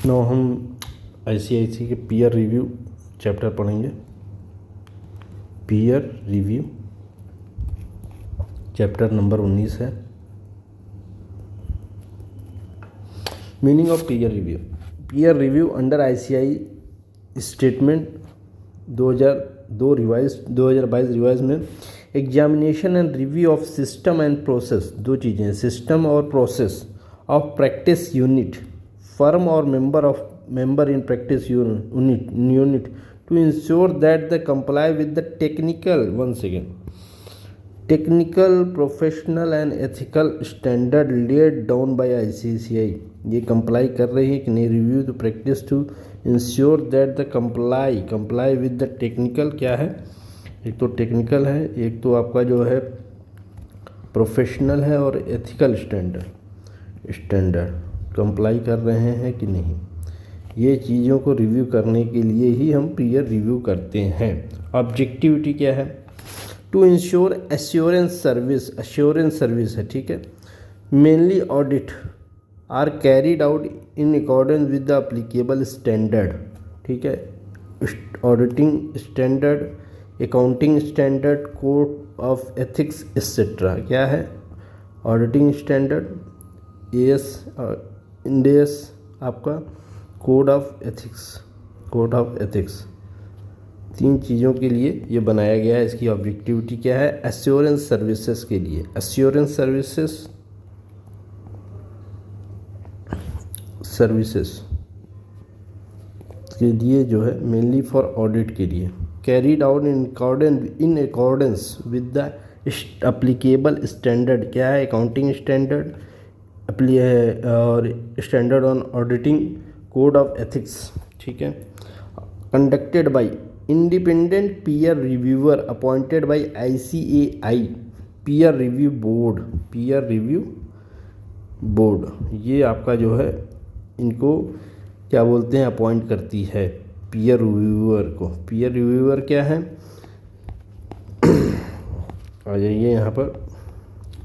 No हम ICIC के peer review chapter पढ़ेंगे। पीयर रिव्यू चैप्टर नंबर 19 है। Meaning of peer review. Peer review under ICI statement 2022 revise में examination and review of system and process, दो चीज़ें हैं, system और process of practice unit firm और member in practice unit to ensure that they comply with the technical, professional and ethical standard laid down by ICCI। ये comply कर रही है कि नहीं, review the practice to ensure that the comply with the technical, क्या है, एक तो टेक्निकल है, एक तो आपका जो है प्रोफेशनल है और एथिकल स्टैंडर्ड कंप्लाई कर रहे हैं कि नहीं। ये चीज़ों को रिव्यू करने के लिए ही हम पीयर रिव्यू करते हैं। ऑब्जेक्टिविटी क्या है, टू इंश्योर एश्योरेंस सर्विस है, ठीक है। Mainly audit are carried out in accordance with the applicable standard, ठीक है। Auditing standard, accounting standard, code of ethics etcetera, क्या है, ऑडिटिंग स्टैंडर्ड, इंडेस आपका कोड ऑफ एथिक्स, तीन चीज़ों के लिए ये बनाया गया है। इसकी ऑब्जेक्टिविटी क्या है, एश्योरेंस सर्विसेज के लिए, एश्योरेंस सर्विसेज के लिए जो है, मेनली फॉर ऑडिट के लिए, carried out in accordance with the applicable standard, क्या है, अकाउंटिंग स्टैंडर्ड और standard on auditing, code of ethics, ठीक है। Conducted by independent peer reviewer appointed by ICAI peer review board, ये आपका जो है इनको क्या बोलते हैं, अपॉइंट करती है पीयर रिव्यूअर को। पीयर रिव्यूअर क्या है, आ जाइए यहाँ पर,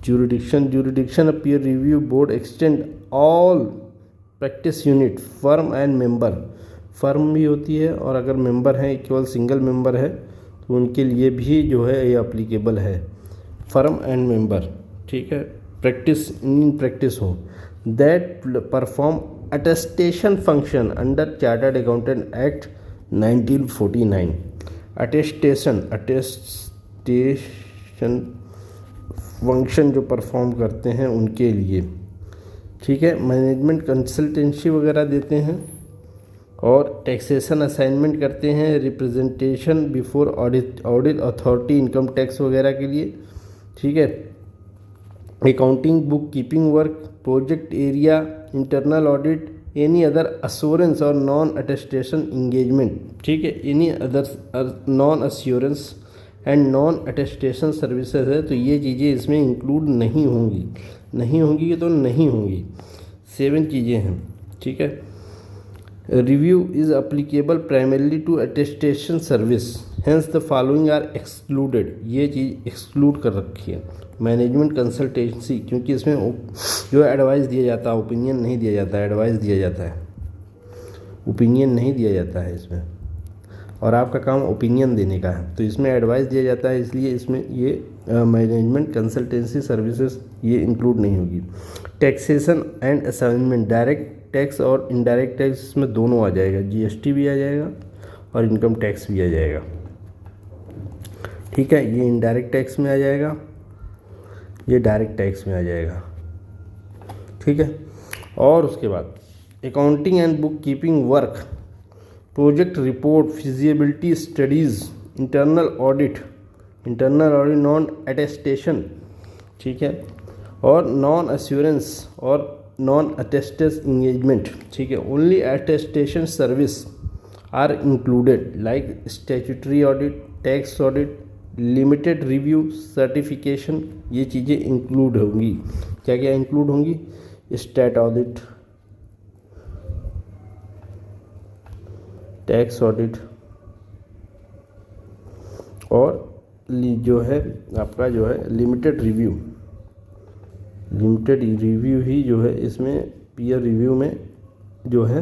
jurisdiction of peer review board extend all practice unit firm and member, firm भी होती है और अगर मेंबर हैं, केवल सिंगल मेंबर है तो उनके लिए भी जो है ये अप्लीकेबल है, फर्म एंड मेंबर, ठीक है। प्रैक्टिस हो that perform attestation function under chartered accountant act 1949। Attestation function जो परफॉर्म करते हैं उनके लिए, ठीक है। मैनेजमेंट कंसल्टेंसी वगैरह देते हैं और टैक्सेशन असाइनमेंट करते हैं, representation before audit authority income tax वगैरह के लिए, ठीक है। Accounting, book keeping work, project area, internal audit, any other assurance और नॉन अटेस्टेशन इंगेजमेंट, ठीक है। Any other non assurance and non attestation services है, तो ये चीज़ें इसमें इंक्लूड नहीं होंगी तो नहीं होंगी। 7 चीज़ें हैं, ठीक है। Review is applicable primarily to attestation service, hence the following are excluded, ये चीज़ एक्सक्लूड कर रखी है। मैनेजमेंट कंसल्टेंसी, क्योंकि इसमें जो एडवाइस दिया जाता है, ओपिनियन नहीं दिया जाता है, एडवाइस दिया जाता है, ओपिनियन नहीं दिया जाता है इसमें, और आपका काम ओपिनियन देने का है, तो इसमें एडवाइस दिया जाता है, इसलिए इसमें ये मैनेजमेंट कंसल्टेंसी सर्विसेज ये इंक्लूड नहीं होगी। Taxation and assignment, direct tax और इनडायरेक्ट टैक्स, इसमें दोनों आ जाएगा, GST भी आ जाएगा और इनकम टैक्स भी आ जाएगा, ठीक है। ये इनडायरेक्ट टैक्स में आ जाएगा, ये डायरेक्ट टैक्स में आ जाएगा, ठीक है। और उसके बाद accounting and book keeping work, project report, feasibility studies, internal audit, non attestation, ठीक है, और नॉन अश्योरेंस और नॉन अटेस्टेड इंगेजमेंट, ठीक है। Only attestation service are included like statutory audit, tax audit, limited review, certification, ये चीज़ें include होंगी। क्या क्या इंक्लूड होंगी, स्टैट ऑडिट, टैक्स ऑडिट, और जो है आपका जो है लिमिटेड रिव्यू ही जो है इसमें पीयर रिव्यू में जो है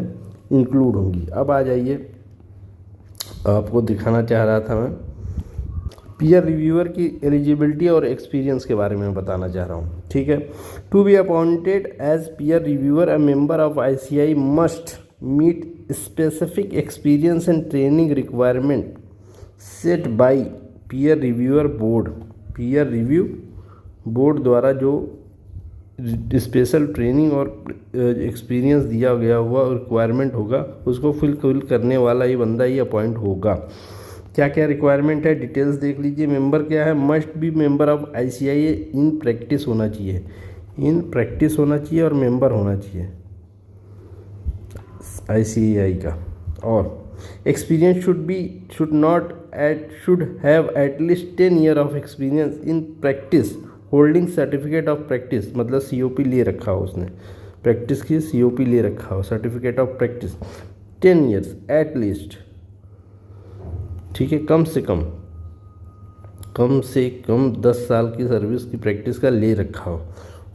इंक्लूड होंगी। अब आ जाइए, आपको दिखाना चाह रहा था मैं पीयर रिव्यूअर की एलिजिबिलिटी और एक्सपीरियंस के बारे में बताना चाह रहा हूँ। ठीक है, to be appointed as peer reviewer a member of ICAI must meet specific experience and training requirement set by peer reviewer board. Peer review board द्वारा जो स्पेशल ट्रेनिंग और एक्सपीरियंस दिया गया हुआ रिक्वायरमेंट होगा, उसको फुलफिल करने वाला ये बंदा ही अपॉइंट होगा। क्या क्या रिक्वायरमेंट है, डिटेल्स देख लीजिए। मेंबर क्या है, must be member of ICAI in practice होना चाहिए, इन प्रैक्टिस होना चाहिए और मेंबर होना चाहिए ICAI का। और experience should have at least 10 year of experience in practice holding certificate of practice, मतलब COP ले रखा हो, उसने प्रैक्टिस की COP ले रखा हो, certificate of practice 10 years at least. ठीक है, कम से कम 10 साल की सर्विस की प्रैक्टिस का ले रखा हो।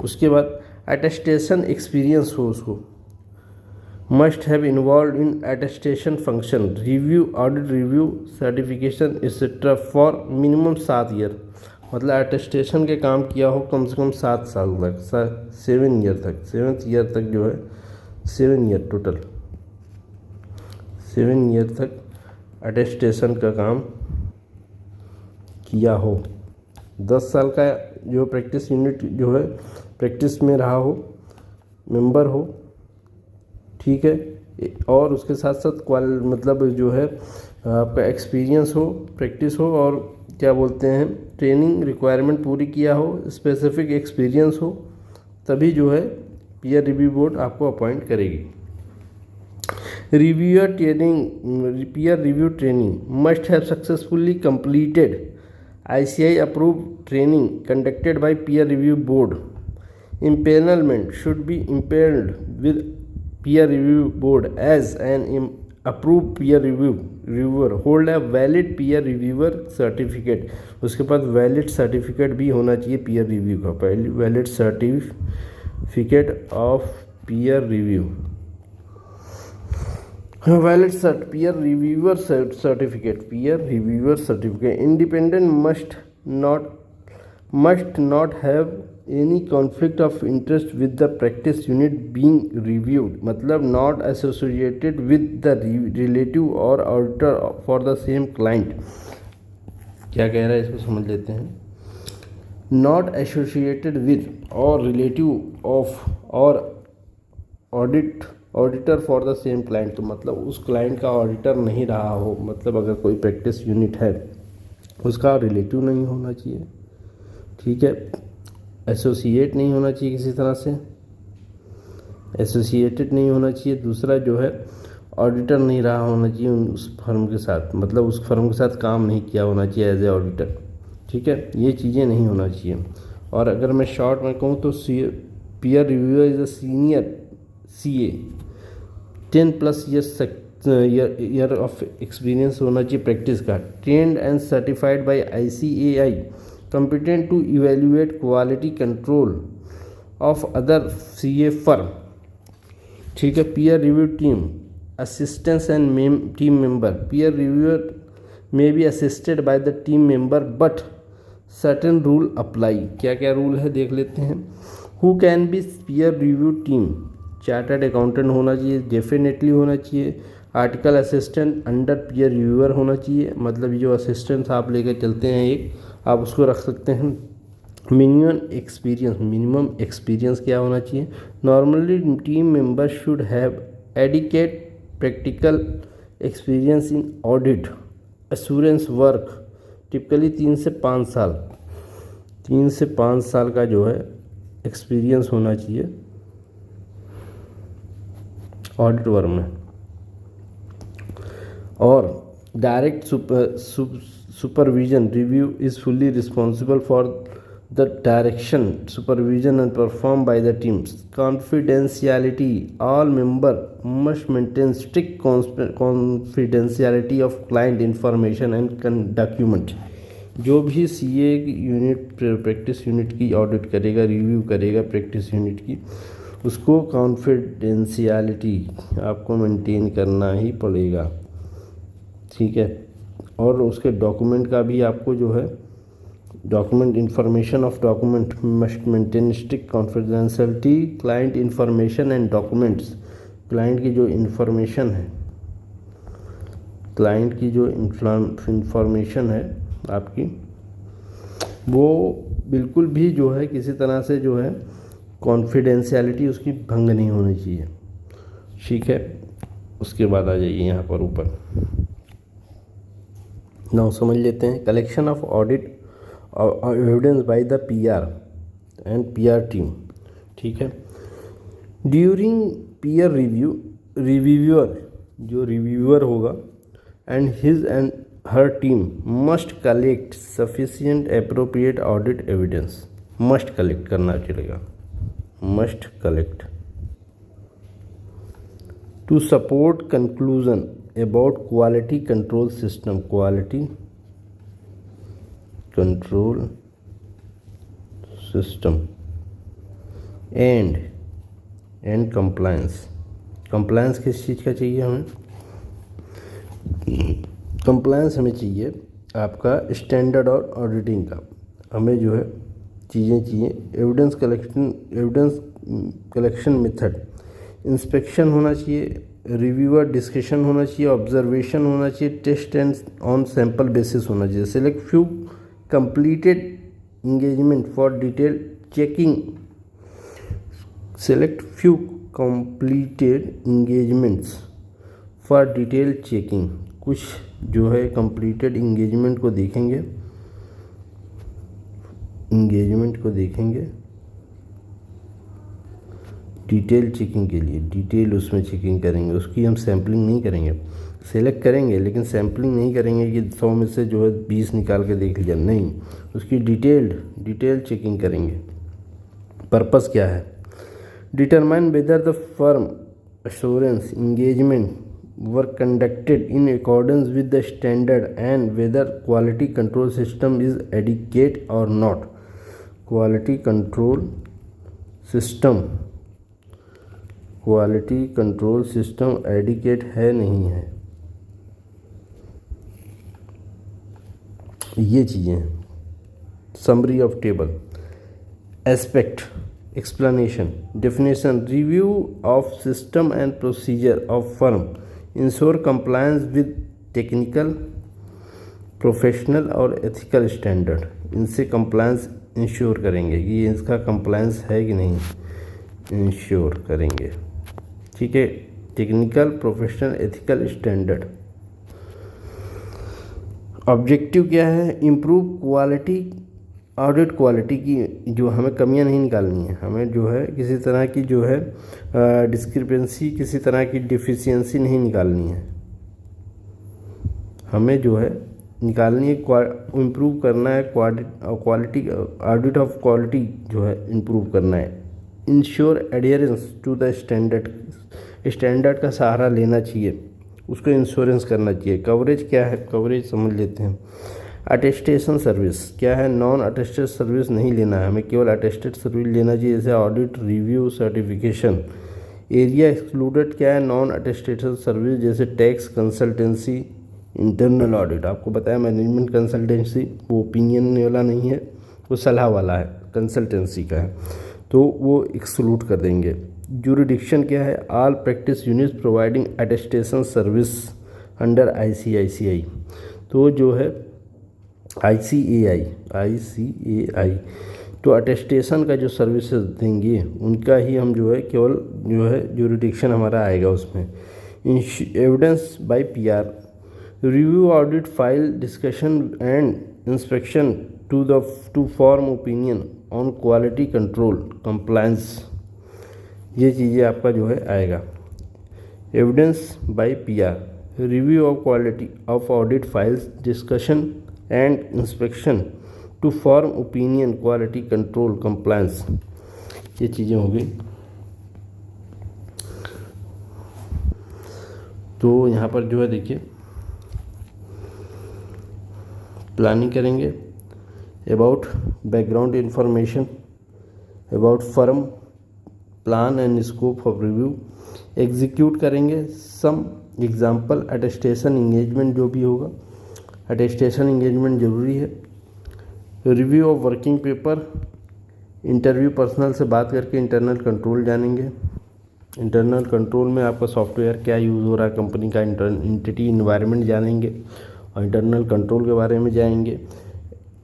उसके बाद अटेस्टेशन एक्सपीरियंस हो उसको, must have involve in attestation function review, audit review, certification etcetera for minimum 7 year, मतलब अटेस्टेशन के काम किया हो कम से कम 7 साल तक, 7 ईयर तक, 7th ईयर तक जो है 7 ईयर टोटल, 7 ईयर तक अटेस्टेशन का काम किया हो। 10 साल का जो प्रैक्टिस यूनिट जो है प्रैक्टिस में रहा हो, मेंबर हो। ठीक है, और उसके साथ साथ मतलब जो है आपका एक्सपीरियंस हो, प्रैक्टिस हो, और क्या बोलते हैं ट्रेनिंग रिक्वायरमेंट पूरी किया हो, स्पेसिफिक एक्सपीरियंस हो, तभी जो है पीयर रिव्यू बोर्ड आपको अपॉइंट करेगी। Reviewer training, peer review training must have successfully completed ICAI approved training conducted by peer review board. Empanelment should be impaired with peer review board as an approved peer reviewer hold a valid peer reviewer certificate. उसके पास valid certificate भी होना चाहिए peer review का, valid certificate of peer review, valid peer reviewer certificate, peer reviewer certificate. Independent must not have any conflict of interest with the practice unit being reviewed, मतलब not associated with the relative or auditor for the same client। क्या कह रहा है इसको समझ लेते हैं। not associated with or relative of or auditor for the same client, तो मतलब उस क्लाइंट का ऑडिटर नहीं रहा हो, मतलब अगर कोई प्रैक्टिस यूनिट है उसका रिलेटिव नहीं होना चाहिए। ठीक है, एसोसिएट नहीं होना चाहिए, किसी तरह से एसोसिएटेड नहीं होना चाहिए। दूसरा जो है ऑडिटर नहीं रहा होना चाहिए उस फर्म के साथ, मतलब उस फर्म के साथ काम नहीं किया होना चाहिए एज ए ऑडिटर। ठीक है, ये चीज़ें नहीं होना चाहिए। और अगर मैं शॉर्ट में कहूँ तो peer reviewer is a senior CA, 10+ year of experience होना चाहिए प्रैक्टिस का, trend and certified by ICAI, competent to evaluate quality control of other CA firm। ठीक है, peer review team assistance and team member, peer reviewer may be assisted by the team member but certain rule apply। क्या क्या rule है देख लेते हैं। who can be peer review team, chartered accountant होना चाहिए, डेफिनेटली होना चाहिए। Article assistant under peer reviewer होना चाहिए, मतलब जो असिस्टेंट आप लेकर चलते हैं एक, आप उसको रख सकते हैं। मिनिमम एक्सपीरियंस क्या होना चाहिए। Normally team member should have adequate practical experience in audit assurance work, typically 3 से 5 साल, 3 से 5 साल का जो है एक्सपीरियंस होना चाहिए ऑडिट वर्क में। और direct supervision review is fully responsible for the direction supervision and perform by the teams. Confidentiality, all member must maintain strict confidentiality of client information and document. जो भी CA यूनिट प्रैक्टिस यूनिट की audit करेगा, review करेगा practice unit की, उसको confidentiality आपको maintain करना ही पड़ेगा, ठीक है। और उसके डॉक्यूमेंट का भी आपको जो है document information of document must maintain strict confidentiality client information and documents. Client की जो इंफॉर्मेशन है, क्लाइंट की जो इंफॉर्मेशन है आपकी, वो बिल्कुल भी जो है किसी तरह से जो है कॉन्फिडेंशियलिटी उसकी भंग नहीं होनी चाहिए, ठीक है। उसके बाद आ जाइए यहाँ पर ऊपर, नाउ समझ लेते हैं collection of audit evidence by the PR and PR team, ठीक है। ड्यूरिंग पीयर रिव्यू, रिव्यूअर जो रिव्यूअर होगा and his and her team must collect sufficient appropriate audit evidence. Must collect करना चलेगा, must collect to support conclusion about quality control system, quality control system and compliance किस चीज़ का चाहिए हमें? Compliance हमें चाहिए आपका स्टैंडर्ड और ऑडिटिंग का, हमें जो है चीज़ें चाहिए। एविडेंस कलेक्शन मेथड, इंस्पेक्शन होना चाहिए, रिव्यूअर डिस्कशन होना चाहिए, ऑब्जर्वेशन होना चाहिए, test and on sample basis होना चाहिए। Select few completed engagement for detail checking, select few completed engagements for detail checking. कुछ जो है कंप्लीटेड इंगेजमेंट को देखेंगे, डिटेल चेकिंग के लिए, डिटेल उसमें चेकिंग करेंगे, उसकी हम सैम्पलिंग नहीं करेंगे। सेलेक्ट करेंगे लेकिन सैम्पलिंग नहीं करेंगे कि 100 में से जो है 20 निकाल के देख लिया, नहीं, उसकी डिटेल चेकिंग करेंगे। पर्पस क्या है? Determine whether the firm assurance engagement were conducted in accordance with the standard and whether quality control system is adequate और not. Quality control system adequate है नहीं है, ये चीज़ें। Summary of table, aspect, explanation, definition, review of system and procedure of firm, ensure compliance with technical, professional और ethical standard. इनसे compliance ensure करेंगे कि ये इसका कंप्लायंस है कि नहीं, इंश्योर करेंगे, ठीक है। Technical, professional, ethical standard. Objective क्या है? इम्प्रूव क्वालिटी, ऑडिट क्वालिटी की जो हमें कमियां नहीं निकालनी है, हमें जो है किसी तरह की जो है डिस्क्रिपेंसी, किसी तरह की डिफिशियंसी नहीं निकालनी है, हमें जो है निकालनी है, इम्प्रूव करना है क्वालिटी, ऑडिट ऑफ क्वालिटी जो है इम्प्रूव करना है। Ensure adherence to the standard का सहारा लेना चाहिए, उसको इंश्योरेंस करना चाहिए। कवरेज क्या है? कवरेज समझ लेते हैं। अटेस्टेशन सर्विस क्या है? नॉन अटेस्टेड सर्विस नहीं लेना है, हमें केवल अटेस्टेड सर्विस लेना चाहिए, जैसे audit, review, certification. Area excluded क्या है? नॉन अटेस्टेड सर्विस, जैसे टैक्स, कंसल्टेंसी, इंटरनल ऑडिट। आपको बताया मैनेजमेंट कंसल्टेंसी वो ओपिनियन वाला नहीं है, वो सलाह वाला है, कंसल्टेंसी का है, तो वो एक्सक्लूड कर देंगे। ज्यूरिडिक्शन क्या है? All practice units providing attestation service under ICAI, तो जो है ICAI तो अटेस्टेशन का जो सर्विसेज देंगे उनका ही हम जो है केवल जो है ज्यूरिडिक्शन हमारा आएगा उसमें। Evidence by PR, review, audit, file, discussion and inspection to form opinion on quality control compliance, ये चीज़ें आपका जो है आएगा। Evidence by PR, review of quality of audit files, discussion and inspection to form opinion quality control compliance, ये चीज़ें हो गई। तो यहाँ पर जो है देखिए प्लानिंग करेंगे, about background information, about firm, plan and scope of review execute करेंगे। सम एग्जाम्पल अटेस्टेशन इंगेजमेंट जो भी होगा, अटेस्टेशन इंगेजमेंट ज़रूरी है। Review of working paper, interview personal से बात करके इंटरनल कंट्रोल जानेंगे। इंटरनल कंट्रोल में आपका सॉफ्टवेयर क्या यूज़ हो रहा है, कंपनी का एंटिटी इन्वायरमेंट जानेंगे और इंटरनल कंट्रोल के बारे में जाएंगे।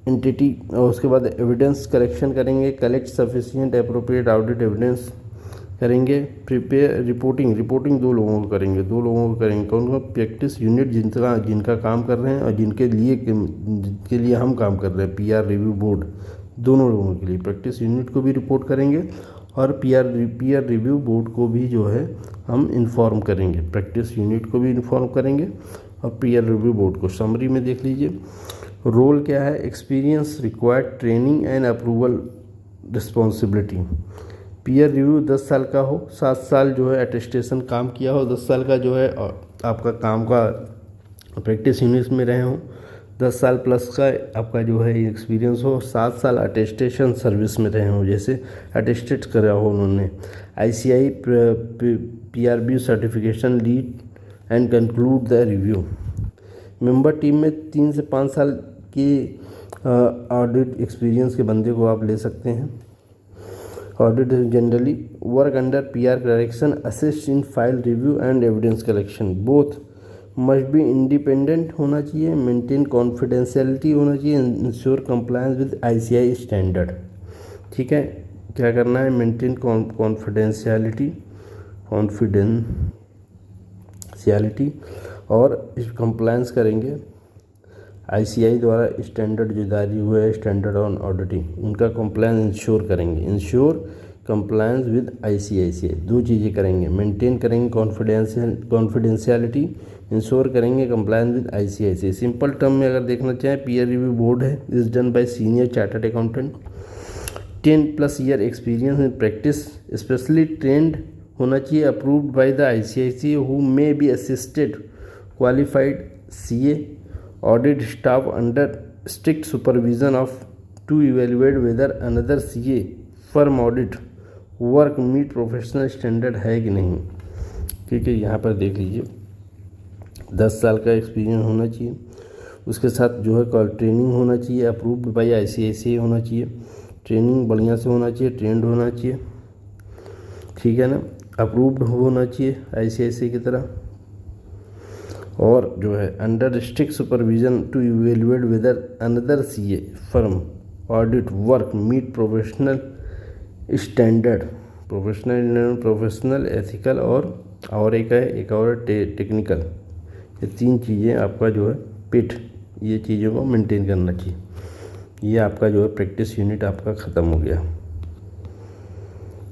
एंटिटी और उसके बाद एविडेंस कलेक्शन करेंगे, collect sufficient appropriate audit evidence करेंगे। प्रिपेयर रिपोर्टिंग दो लोगों को करेंगे कौन कौन, प्रैक्टिस यूनिट जिनका काम कर रहे हैं और जिनके लिए हम काम कर रहे हैं, पीआर रिव्यू बोर्ड, दोनों लोगों के लिए प्रैक्टिस यूनिट को भी रिपोर्ट करेंगे और पीआर रिव्यू बोर्ड को भी जो है हम इन्फॉर्म करेंगे। प्रैक्टिस यूनिट को भी इन्फॉर्म करेंगे और पीआर रिव्यू बोर्ड को। समरी में देख लीजिए, रोल क्या है, experience required, training and approval responsibility. Peer review 10 साल का हो, 7 साल जो है अटेस्टेशन काम किया हो, 10 साल का जो है आपका काम का प्रैक्टिस यूनिट्स में रहे हों, 10 साल प्लस का आपका जो है एक्सपीरियंस हो, 7 साल अटेस्टेशन सर्विस में रहे हों, जैसे अटेस्टेड करा हो उन्होंने, ICI PRB certification lead and conclude the review. Member team में 3 से 5 साल की ऑडिट एक्सपीरियंस के बंदे को आप ले सकते हैं। Audit generally work under PR correction, assist in file review and evidence collection. Both must be independent होना चाहिए, मेंटेन कॉन्फिडेंशियलिटी होना चाहिए, ensure compliance with ICI standard. ठीक है, क्या करना है, मेंटेन कॉन्फिडेंशियलिटी और कंप्लायंस करेंगे ICI द्वारा स्टैंडर्ड जो जारी हुए है, स्टैंडर्ड ऑन ऑडिटिंग, उनका कंप्लायंस इंश्योर करेंगे। इंश्योर कंप्लायंस विद ICI दो चीज़ें करेंगे, मेंटेन करेंगे कॉन्फिडेंशियलिटी, इंश्योर करेंगे compliance with ICI। Simple term में अगर देखना चाहें, पीयर रिव्यू बोर्ड है, is done by senior chartered accountant, 10+ year experience in practice, specially trained होना चाहिए, approved by the ICI who may be assisted qualified CA, audit staff under strict supervision of to evaluate whether another CA firm audit work meet professional standard है कि नहीं। ठीक है, यहाँ पर देख लीजिए, 10 साल का एक्सपीरियंस होना चाहिए, उसके साथ जो है ट्रेनिंग होना चाहिए, अप्रूव्ड बाय ICI होना चाहिए, ट्रेनिंग बढ़िया से होना चाहिए, ट्रेंड होना चाहिए, ठीक है ना, अप्रूव्ड होना चाहिए ICI की तरह, और जो है under strict supervision to evaluate whether another CA firm audit work meet professional standard, professional ethical और एक और टेक्निकल। ये 3 चीज़ें आपका जो है पिट, ये चीज़ों को मेंटेन करना चाहिए। ये आपका जो है प्रैक्टिस यूनिट आपका ख़त्म हो गया।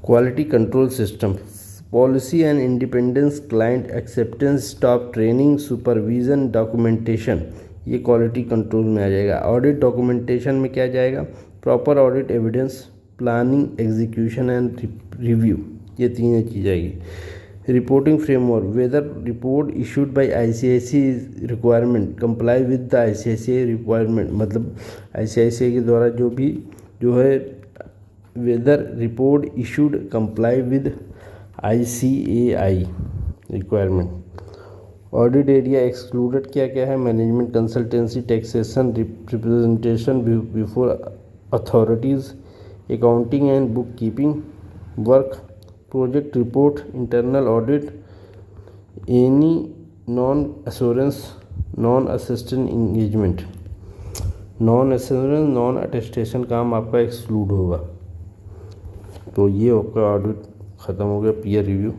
Quality control system, policy and independence, client acceptance, staff training, supervision, documentation, ये क्वालिटी कंट्रोल में आ जाएगा। ऑडिट डॉक्यूमेंटेशन में क्या जाएगा, proper audit evidence, planning, execution and review, ये 3 चीज़ आएगी। Reporting framework, whether report issued by ICI requirement comply with the ICI requirement, मतलब ICI के द्वारा जो है whether report issued comply with ICAI requirement. Audit area excluded क्या क्या है, management consultancy, taxation, representation before authorities, accounting and book keeping work, project report, internal audit, any non assurance, non assistant engagement, non assurance, non attestation काम आपका exclude होगा। तो ये आपका audit ख़त्म हो गया, पीयर रिव्यू।